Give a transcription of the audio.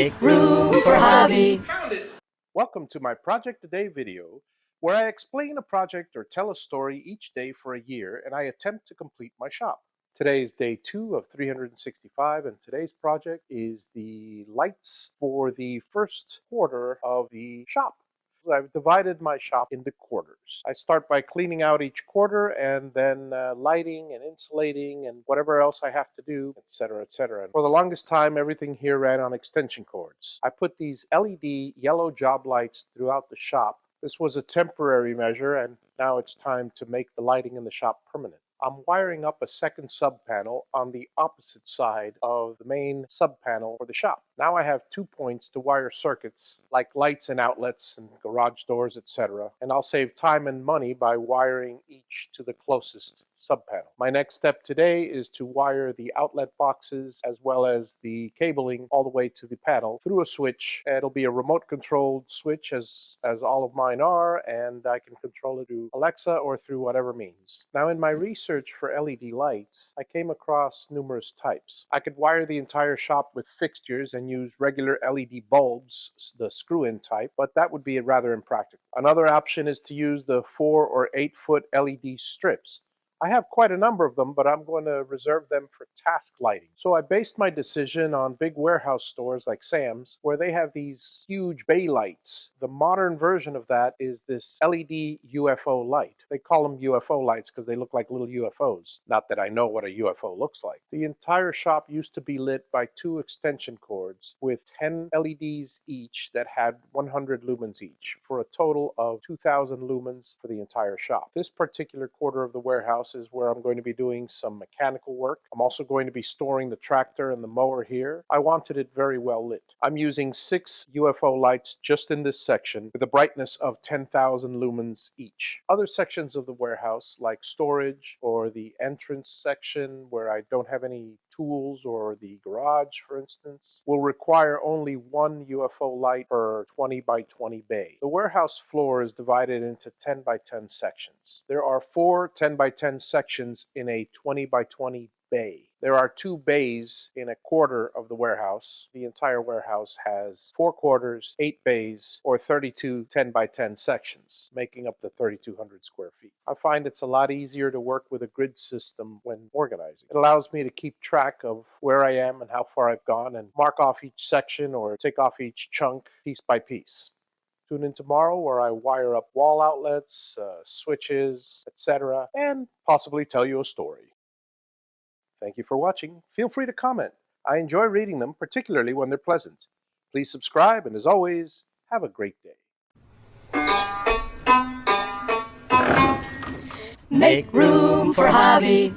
Make room for Javi. Welcome to my Project a Day video, where I explain a project or tell a story each day for a year, and I attempt to complete my shop. Today is day 2 of 365, and today's project is the lights for the first quarter of the shop. So I've divided my shop into quarters. I start by cleaning out each quarter and then lighting and insulating and whatever else I have to do, etc., etc. And for the longest time, everything here ran on extension cords. I put these LED yellow job lights throughout the shop. This was a temporary measure, and now it's time to make the lighting in the shop permanent. I'm wiring up a second subpanel on the opposite side of the main subpanel for the shop. Now I have 2 points to wire circuits like lights and outlets and garage doors, etc. And I'll save time and money by wiring each to the closest subpanel. My next step today is to wire the outlet boxes as well as the cabling all the way to the panel through a switch. It'll be a remote controlled switch as all of mine are, and I can control it through Alexa or through whatever means. Now in my research for LED lights, I came across numerous types. I could wire the entire shop with fixtures and use regular LED bulbs, the screw-in type, but that would be rather impractical. Another option is to use the 4 or 8 foot LED strips. I have quite a number of them, but I'm going to reserve them for task lighting. So I based my decision on big warehouse stores like Sam's, where they have these huge bay lights. The modern version of that is this LED UFO light. They call them UFO lights because they look like little UFOs. Not that I know what a UFO looks like. The entire shop used to be lit by 2 extension cords with 10 LEDs each that had 100 lumens each, for a total of 2,000 lumens for the entire shop. This particular quarter of the warehouse is where I'm going to be doing some mechanical work. I'm also going to be storing the tractor and the mower here. I wanted it very well lit. I'm using 6 UFO lights just in this section with a brightness of 10,000 lumens each. Other sections of the warehouse, like storage or the entrance section where I don't have any tools, or the garage, for instance, will require only 1 UFO light per 20 by 20 bay. The warehouse floor is divided into 10 by 10 sections. There are 4 10 by 10 sections in a 20 by 20 bay. There are 2 bays in a quarter of the warehouse. The entire warehouse has 4 quarters, 8 bays, or 32 10 by 10 sections, making up the 3,200 square feet. I find it's a lot easier to work with a grid system when organizing. It allows me to keep track of where I am and how far I've gone, and mark off each section or take off each chunk piece by piece. Tune in tomorrow where I wire up wall outlets, switches, etc., and possibly tell you a story. Thank you for watching. Feel free to comment. I enjoy reading them, particularly when they're pleasant. Please subscribe, and as always, have a great day. Make room for Javi.